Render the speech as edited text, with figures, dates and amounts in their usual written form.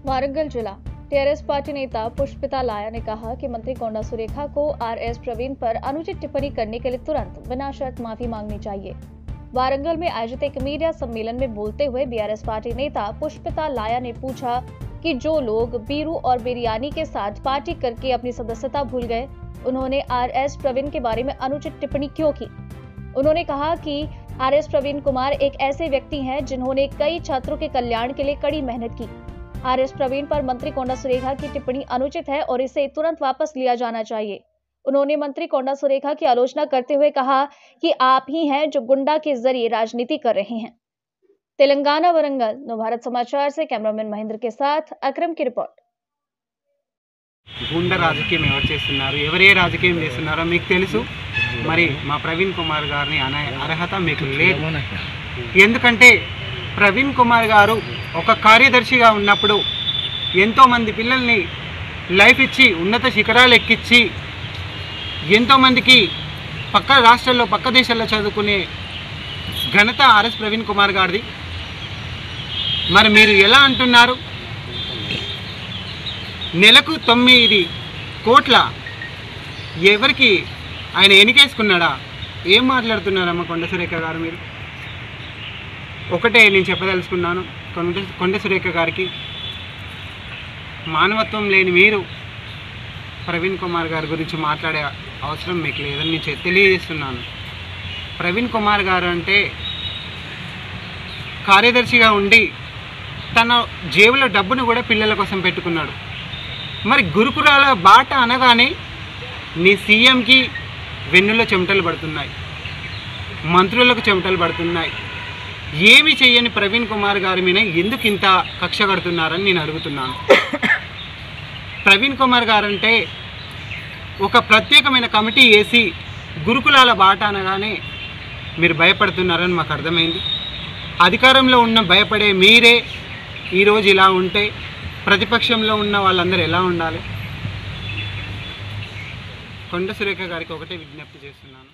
वारंगल जिला TRS party नेता पुष्पिता लाया ने कहा कि मंत्री कोंडा सुरेखा को आरएस प्रवीण पर अनुचित टिप्पणी करने के लिए तुरंत बिना शर्त माफी मांगनी चाहिए। वारंगल में आयोजित एक मीडिया सम्मेलन में बोलते हुए बीआरएस पार्टी नेता पुष्पिता लाया ने पूछा कि जो लोग बीरू और बिरयानी के साथ पार्टी करके अपनी सदस्यता भूल गए, उन्होंने आरएस प्रवीण के बारे में अनुचित टिप्पणी क्यों की। उन्होंने कहा कि आरएस प्रवीण कुमार एक ऐसे व्यक्ति हैं जिन्होंने कई छात्रों के कल्याण के लिए कड़ी मेहनत की। आरएस प्रवीण पर मंत्री कोंडा सुरेखा की टिप्पणी अनुचित है और इसे तुरंत वापस लिया जाना चाहिए। उन्होंने मंत्री कोंडा सुरेखा की आलोचना करते हुए कहा कि आप ही हैं जो गुंडा के जरिए राजनीति कर रहे हैं। तेलंगाना वरंगल नवभारत समाचार से कैमरामैन महेंद्र के साथ अक्रम की रिपोर्ट। గుండా రాజకీయం ఎవరు చేస్తున్నారు, ఎవరే రాజకీయం చేస్తున్నారో మీకు తెలుసు. మరి మా ప్రవీణ్ కుమార్ గారిని అనే అర్హత మీకు లేదు. ఎందుకంటే ప్రవీణ్ కుమార్ గారు ఒక కార్యదర్శిగా ఉన్నప్పుడు ఎంతోమంది పిల్లల్ని లైఫ్ ఇచ్చి ఉన్నత శిఖరాలు ఎక్కించి ఎంతోమందికి పక్క రాష్ట్రాల్లో పక్క దేశాల్లో చదువుకునే ఘనత ఆర్ఎస్ ప్రవీణ్ కుమార్ గారిది. మరి మీరు ఎలా అంటున్నారు? నెలకు 9 కోట్ల ఎవరికి ఆయన ఎన్నికేసుకున్నాడా? ఏం మాట్లాడుతున్నారమ్మ కొండ సురేఖ గారు? మీరు ఒకటే నేను చెప్పదలుచుకున్నాను, కొండ సురేఖ గారికి మానవత్వం లేని మీరు ప్రవీణ్ కుమార్ గారి గురించి మాట్లాడే అవసరం మీకు లేదని నేను తెలియజేస్తున్నాను. ప్రవీణ్ కుమార్ గారు అంటే కార్యదర్శిగా ఉండి తన జేబులో డబ్బును కూడా పిల్లల కోసం పెట్టుకున్నాడు. మరి గురుకులాల బాట అనగానే నీ సీఎంకి వెన్నులో చెమటలు పడుతున్నాయి, మంత్రులకు చెమటలు పడుతున్నాయి. ఏమి చెయ్యని ప్రవీణ్ కుమార్ గారి మీద ఎందుకు ఇంత కక్ష కడుతున్నారని నేను అడుగుతున్నాను. ప్రవీణ్ కుమార్ గారు అంటే ఒక ప్రత్యేకమైన కమిటీ వేసి గురుకులాల బాట అనగానే మీరు భయపడుతున్నారని మాకు అర్థమైంది. అధికారంలో ఉన్న భయపడే మీరే ఈరోజు ఇలా ఉంటే ప్రతిపక్షంలో ఉన్న వాళ్ళందరూ ఎలా ఉండాలి? కొండ సురేఖ గారికి ఒకటే విజ్ఞప్తి చేస్తున్నాను.